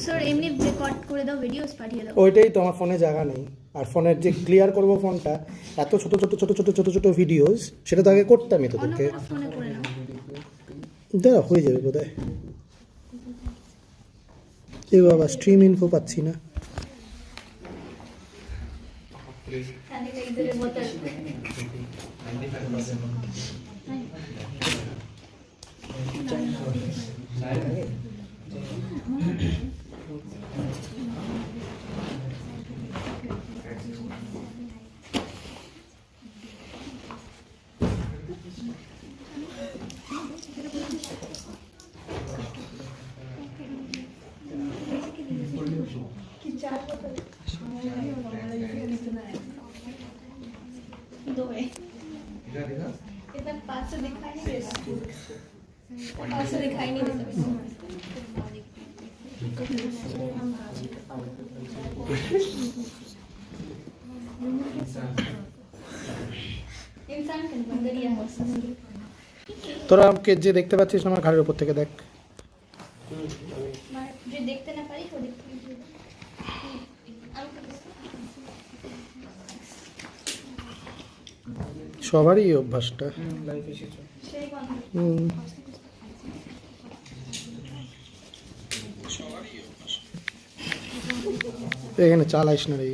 Sir এমনি record করে দাও, ভিডিওস পাঠিয়ে দাও। ওইটাই তো আমার ফোনে জায়গা নেই, আর ফোনের যে ক্লিয়ার করবো ফোনটা, এত ছোট ছোট ছোট ছোট ছোট ছোট ভিডিওস, সেটা তো আগে করতামই তোদেরকে। অন্য ফোনে করে নাও। দাঁড়া, হয়ে যাবে বোধহয়। এই বাবা, স্ট্রিম ইনফো পাচ্ছি না। दो है इतना पास से दिखाई नहीं देता, पास से दिखाई नहीं देता। इंसान का बंदरिया है, তোরা আমাকে যে দেখতে পাচ্ছিস আমার ঘাড়ের উপর থেকে দেখ। जो देखते ना पारी तो देखते সবারই এই অভ্যাসটা। এখানে চালাইস না রে।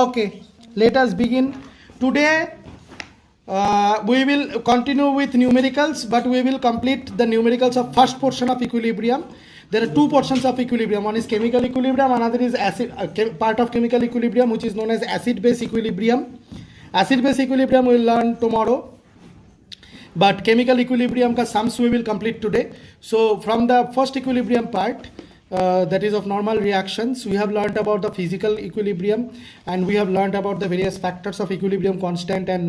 Okay, let us begin. Today we will continue with numericals, but we will complete the numericals of first portion of equilibrium. There are two portions of equilibrium. One is chemical equilibrium, another is acid part of chemical equilibrium, which is known as acid-base equilibrium. Acid-base equilibrium we will learn tomorrow, but chemical equilibrium ka sums we will complete today. So from the first equilibrium part, that is of normal reactions, we have learned about the physical equilibrium, and we have learned about the various factors of equilibrium constant, and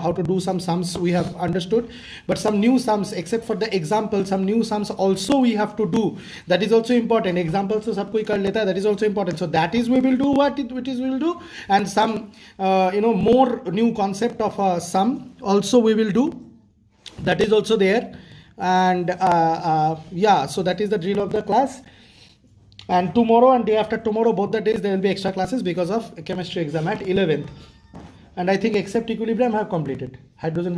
how to do some sums we have understood. But some new sums, except for the example, some new sums also we have to do. That is also important. Examples to sab koi kar leta hai, that is also important. So that is we will do what it is we will do, and some more new concept of a sum also we will do. That is also there. And so that is the drill of the class. And tomorrow and day after tomorrow, both the days there will be extra classes because of chemistry exam at 11th. And I think except equilibrium I have completed. Hydrogen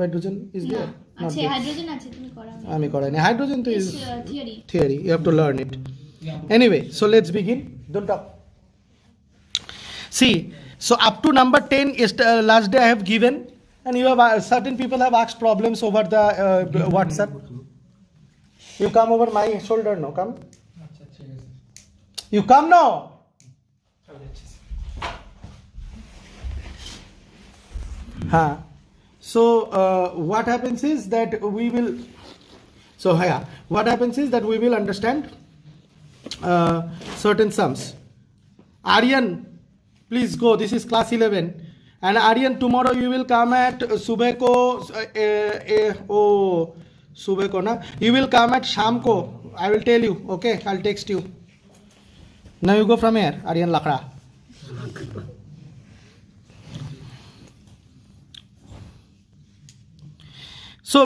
is there? Not আছে there. Hydrogen আছে, তুমি করাও না। আমি করাই না। Hydrogen to is theory. You have to learn it. Anyway, so let's begin. Don't talk. See, so up to number 10 is last day I have given, and you have certain people have asked problems over the WhatsApp. You come over my shoulder, no? Come. You come now. So what happens is that we will. What happens is that we will understand certain sums. Aryan, please go. This is class 11. And Aryan, tomorrow you will come at Subeko. Subeko na. You will come at Shamko. I will tell you. Okay, I'll text you. Now you go from here, Aryan Lakra. So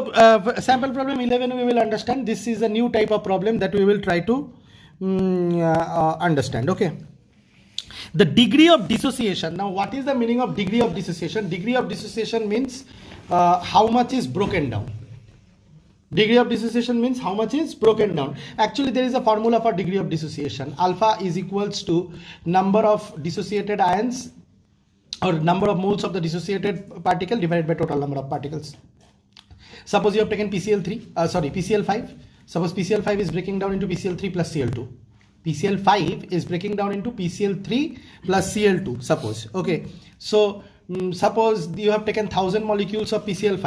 sample problem 11 we will understand. This is a new type of problem that we will try to understand. Okay. The degree of dissociation. Now what is the meaning of degree of dissociation? Degree of dissociation means how much is broken down. Degree of dissociation means how much is broken down. Actually there is a formula for degree of dissociation. Alpha is equals to number of dissociated ions or number of moles of the dissociated particle divided by total number of particles. Suppose you have taken PCl5. Suppose PCl5 is breaking down into PCl3 plus Cl2. PCl5 is breaking down into PCl3 plus Cl2, suppose. Okay, so suppose you have taken 1000 molecules of PCl5,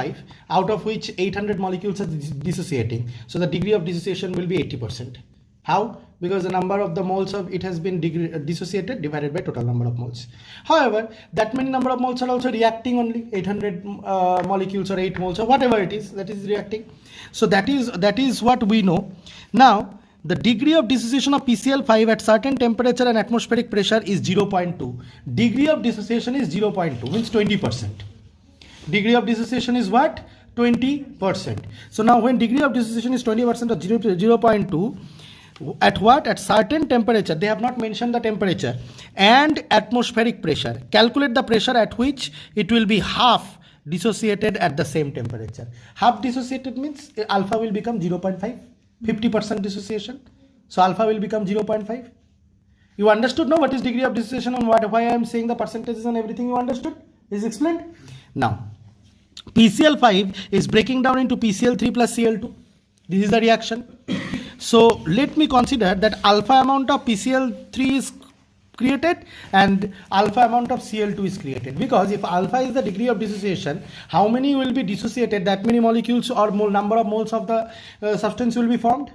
out of which 800 molecules are dissociating. So the degree of dissociation will be 80%. How? Because the number of the moles of it has been dissociated divided by total number of moles. However, that many number of moles are also reacting only. 800 molecules or 8 moles or whatever it is that is reacting. So that is what we know. Now the degree of dissociation of PCl5 at certain temperature and atmospheric pressure is 0.2. Degree of dissociation is 0.2, means 20%. Degree of dissociation is what? 20%. So now when degree of dissociation is 20% or 0.2, at what? At certain temperature, they have not mentioned the temperature, and atmospheric pressure. Calculate the pressure at which it will be half dissociated at the same temperature. Half dissociated means alpha will become 0.5, 50% dissociation. So alpha will become 0.5. You understood now what is degree of dissociation and why I am saying the percentages and everything you understood? Is explained? Now, PCl5 is breaking down into PCl3 plus Cl2. This is the reaction. So let me consider that alpha amount of PCl3 is created and alpha amount of Cl2 is created, because if alpha is the degree of dissociation, how many will be dissociated, that many molecules or number of moles of the substance will be formed.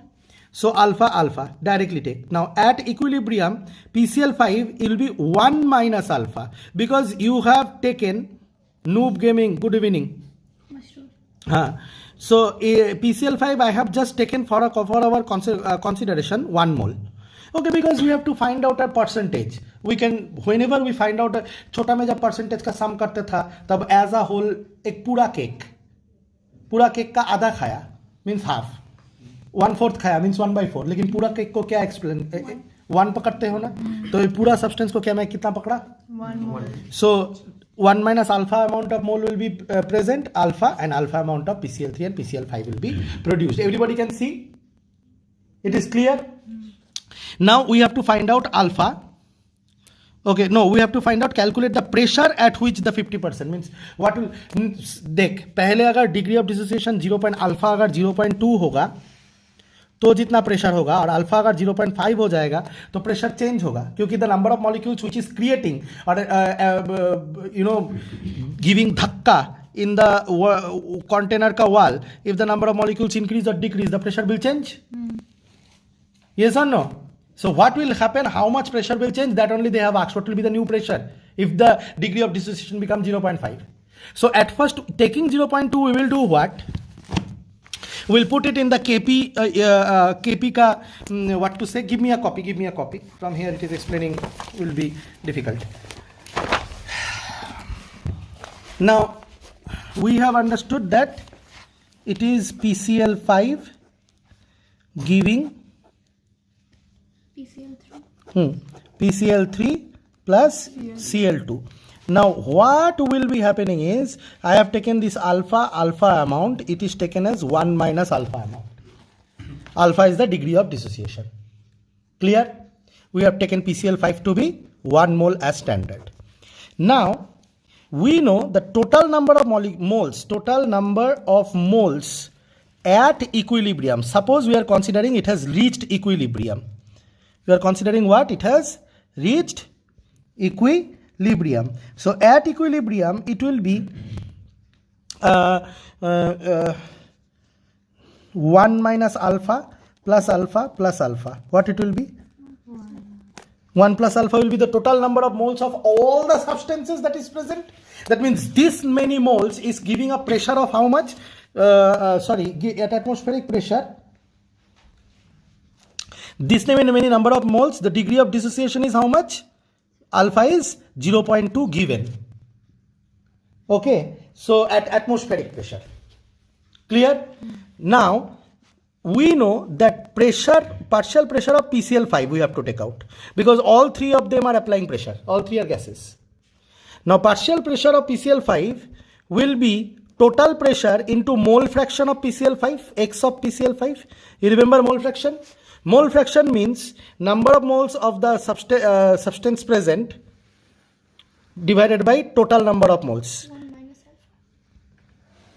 So alpha directly take. Now at equilibrium, PCl5 will be 1 minus alpha, because you have taken Noob Gaming, good evening. So PCl5 I have just taken for our consideration 1 mole. Okay, because we have to find out a percentage. We can, whenever we find out a छोटा में जब percentage का sum करते था, तब as a whole एक पूरा cake का आधा खाया means half, 1/4 खाया means 1/4, लेकिन पूरा केक को क्या explain 1 पकड़ते हो ना, तो ये पूरा substance को क्या मैं कितना पकड़ा 1 mole. So 1 minus alpha amount of mole will be present, alpha and alpha amount of PCl3 and PCl5 will be produced. Everybody can see? It is clear? Now we have to find out alpha. Okay, no, we have to find out, calculate the pressure at which the 50% means what will, देख पहले अगर degree of dissociation 0. alpha अगर 0.2 होगा तो जितना pressure होगा, और alpha अगर 0.5 हो जाएगा तो प्रेशर चेंज होगा, क्योंकि the number of molecules which is creating और गिविंग धक्का इन द कंटेनर का wall, if the number of molecules increase और decrease the pressure will change. Yes or no? So what will happen? How much pressure will change? That only they have asked. What will be the new pressure if the degree of dissociation becomes 0.5? So at first, taking 0.2, we will do what? We'll put it in the KP ka, what to say? Give me a copy. From here it is explaining will be difficult. Now, we have understood that it is PCl5 giving PCl3 plus Cl2. Now what will be happening is, I have taken this alpha amount, it is taken as 1 minus alpha amount. Alpha is the degree of dissociation. Clear? We have taken PCl5 to be 1 mole as standard. Now we know the total number of moles at equilibrium. Suppose we are considering it has reached equilibrium. We are considering what? It has reached equilibrium. So at equilibrium it will be 1 minus alpha plus alpha plus alpha. What it will be? 1 plus alpha will be the total number of moles of all the substances that is present. That means this many moles is giving a pressure of how much? At atmospheric pressure, this many number of moles, the degree of dissociation is how much? Alpha is 0.2 given. Okay, so at atmospheric pressure. Clear? Now we know that partial pressure of PCl5 we have to take out, because all three of them are applying pressure, all three are gases. Now partial pressure of PCl5 will be total pressure into mole fraction of PCl5, X of PCl5. You remember mole fraction? Mole fraction means number of moles of the substance present divided by total number of moles. 1 minus alpha.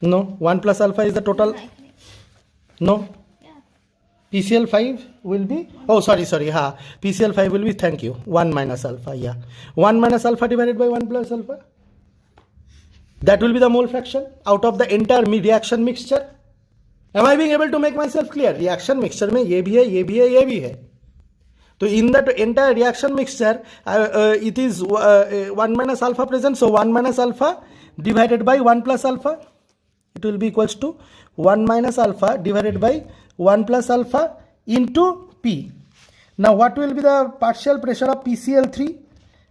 No, 1 plus alpha is the total. No. Yeah. PCl5 will be, PCl5 will be, thank you, 1 minus alpha, yeah. 1 minus alpha divided by 1 plus alpha. That will be the mole fraction out of the entire reaction mixture. Am I being able to make myself clear? Reaction mixture में ये भी है, ये भी है, ये भी है. So in that entire reaction mixture, it is 1 minus alpha present. So 1 minus alpha divided by 1 plus alpha, it will be equals to 1 minus alpha divided by 1 plus alpha into P. Now what will be the partial pressure of PCl3?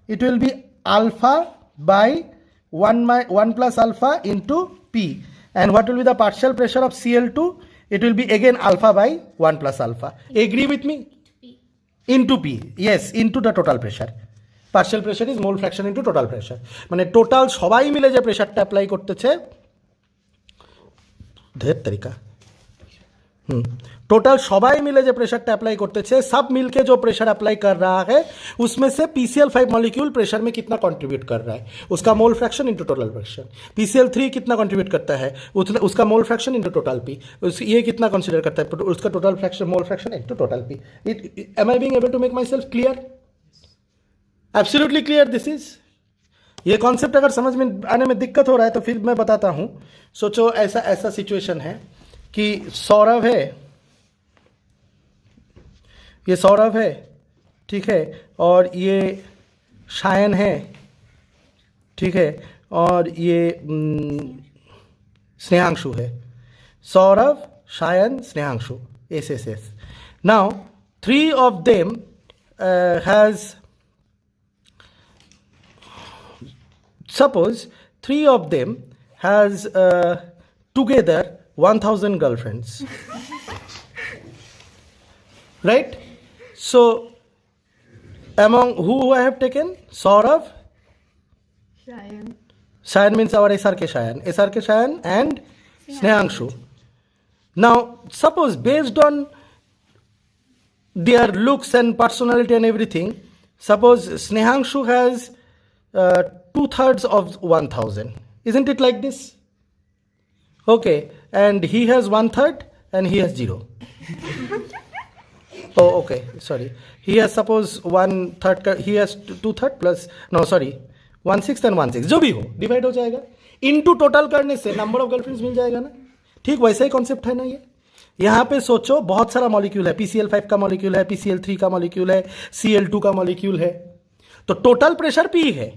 It will be alpha by 1 plus alpha into P. And what will be the partial pressure of Cl2? It will be again alpha by 1 plus alpha. Agree with me? P. Into P. Yes, into the total pressure. Partial pressure is mole fraction into total pressure. মানে total সবাই মিলে যে প্রেশারটা apply করতেছে ढेर तरीका total सबाई मिले जो प्रेशर अप्लाई करते थे सब मिलके जो प्रेशर अप्लाई कर रहा है उसमें से PCl5 मॉलिक्यूल प्रेशर में कितना कंट्रीब्यूट कर रहा है उसका mole fraction into total fraction, PCl3 कितना कंट्रीब्यूट करता है उसका mole fraction into total P, ये कितना कंसीडर करता है उसका total fraction mole fraction into total P. Am I being able to make myself clear? Absolutely clear this is. ये कॉन्सेप्ट अगर समझ में आने में दिक्कत हो रहा है तो फिर मैं बताता हूँ. सोचो ऐसा सिचुएशन है कि सौरभ है, ये सौरभ है, ठीक है, और ये शायन है, ठीक है, और ये स्नेहांशु है. Saurabh, Shayan, Snehanshu, S. Now 3 of them has, suppose 3 of them has together 1000 girlfriends. Right? So among who I have taken? Saurav, Shayan means our SRK Shayan and Snehangshu. Now suppose based on their looks and personality and everything, suppose Snehangshu has 2/3 of 1000. Isn't it like this? Okay, and he has 1/3 and he has 0. Oh, okay, sorry. He has suppose 1/3, he has 2/3 plus, no sorry, 1/6 and 1/6, जो भी हो divide हो जाएगा. Into total करने से number of girlfriends मिल जाएगा ना. ठीक वैसा ही कॉन्सेप्ट है ना ये. यहाँ पे सोचो बहुत सारा मॉलिक्यूल है, PCl5 का मॉलिक्यूल है, PCl3 का मॉलिक्यूल है, Cl2 का मॉलिक्यूल है, तो टोटल प्रेशर P है.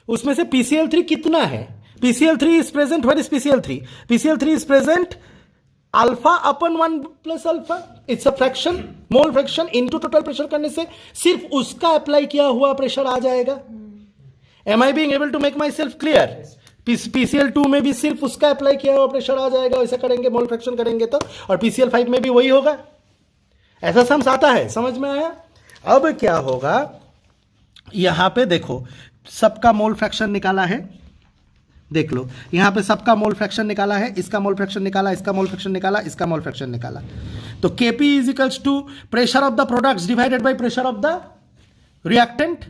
उसमें से PCl3 कितना है? PCl3 is present. What is PCl3? PCl3 is present alpha upon 1 plus alpha. It's a fraction, mole fraction into total pressure करने से सिर्फ उसका अप्लाई किया हुआ प्रेशर आ जाएगा. Am I being able to make myself clear? PCl2 में भी सिर्फ उसका अप्लाई किया हुआ प्रेशर आ जाएगा. ऐसा करेंगे, मोल फ्रैक्शन करेंगे तो, और PCl5 में भी वही होगा. ऐसा सम्स आता है, समझ में आया? अब क्या होगा, यहां पे देखो सबका मोल फ्रैक्शन निकाला है, देख लो यहां पे सबका मोल फ्रैक्शन निकाला है, इसका मोल फ्रैक्शन निकाला, इसका मोल फ्रैक्शन निकाला, इसका मोल फ्रैक्शन निकाला. तो Kp is equals to pressure of the products divided by pressure of the reactant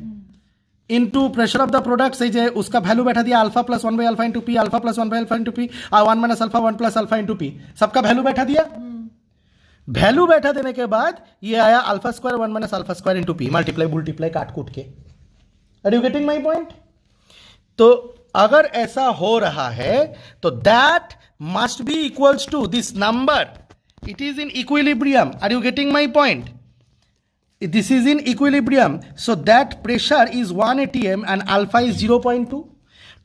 into pressure of the products. ये उसका वैल्यू बैठा दिया alpha plus 1 by alpha into P, alpha plus 1 by alpha into P, और 1 minus alpha 1 plus alpha into P. सबका value बैठा दिया. Value बैठा देने के बाद ये आया alpha square 1 minus alpha square into P, multiply काट कूट के. Are you getting my point? तो अगर ऐसा हो रहा है तो that must be equals to this number. It is in equilibrium. Are you getting my point? This is in equilibrium. So that pressure is 1 atm and alpha is 0.2.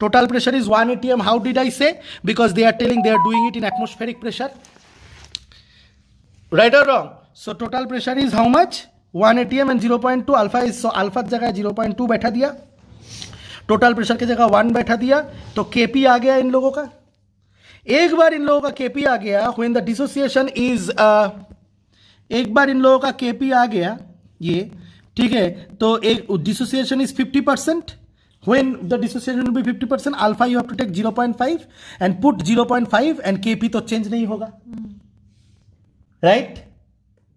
Total pressure is 1 atm. How did I say? Because they are telling they are doing it in atmospheric pressure. Right or wrong? So total pressure is how much? 1 atm and 0.2. Alpha is, so alpha जगह 0.2 बैठा दिया, total pressure की जगह 1 बैठा दिया, तो Kp आ गया इन लोगों का. एक बार इन लोगों का Kp आ गया, when the dissociation is एक बार इन लोगों का Kp आ गया ये, ठीक है, तो एक dissociation is 50%. when the dissociation will be 50%, alpha you have to take 0.5 and put 0.5 and Kp तो चेंज नहीं होगा, right?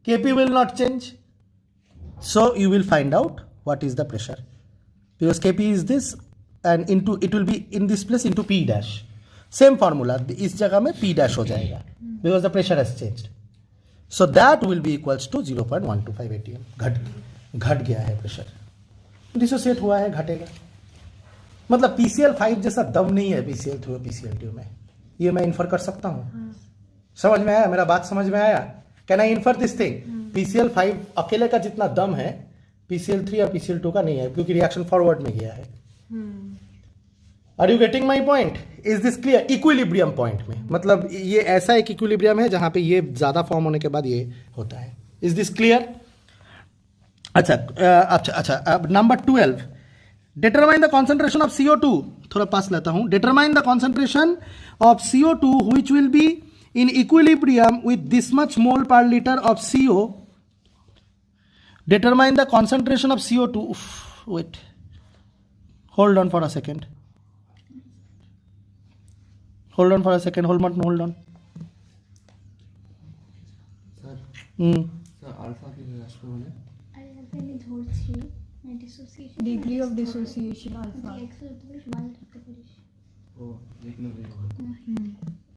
Kp will not change. So you will find out what is the pressure, because Kp is this and into it will be in this place into P dash. Same formula, इस जगह में P dash हो जाएगा because the pressure has changed. So that will be equals to 0.125 atm. घट गया है pressure, dissociate हुआ है, घटेगा. मतलब PCl5 जैसा दम नहीं है PCl3 और PCl2 में, ये मैं इन्फर कर सकता हूँ. समझ में आया? मेरा बात समझ में आया? Can I infer this thing? PCl5 अकेले का जितना दम है PCl3 और PCl2 का नहीं है, क्योंकि रिएक्शन फॉरवर्ड में गया है. Are you getting my point? Is this clear? Equilibrium point में, मतलब ये ऐसा एक इक्विलिब्रियम है जहां पे ये ज्यादा फॉर्म होने के बाद ये होता है. Is this clear? अच्छा number 12 determine the concentration of CO2 थोड़ा पास लेता हूँ determine the concentration of CO2 which will be in equilibrium with this much mole per liter of CO. Determine the concentration of CO2. Wait, hold on for a second. Hold on. Sir sir alpha কি আসবে বলে আমি ধরছি dissociation degree of dissociation alpha এক্সেল তুমি সমান রাখতে পারিস ও লিখনো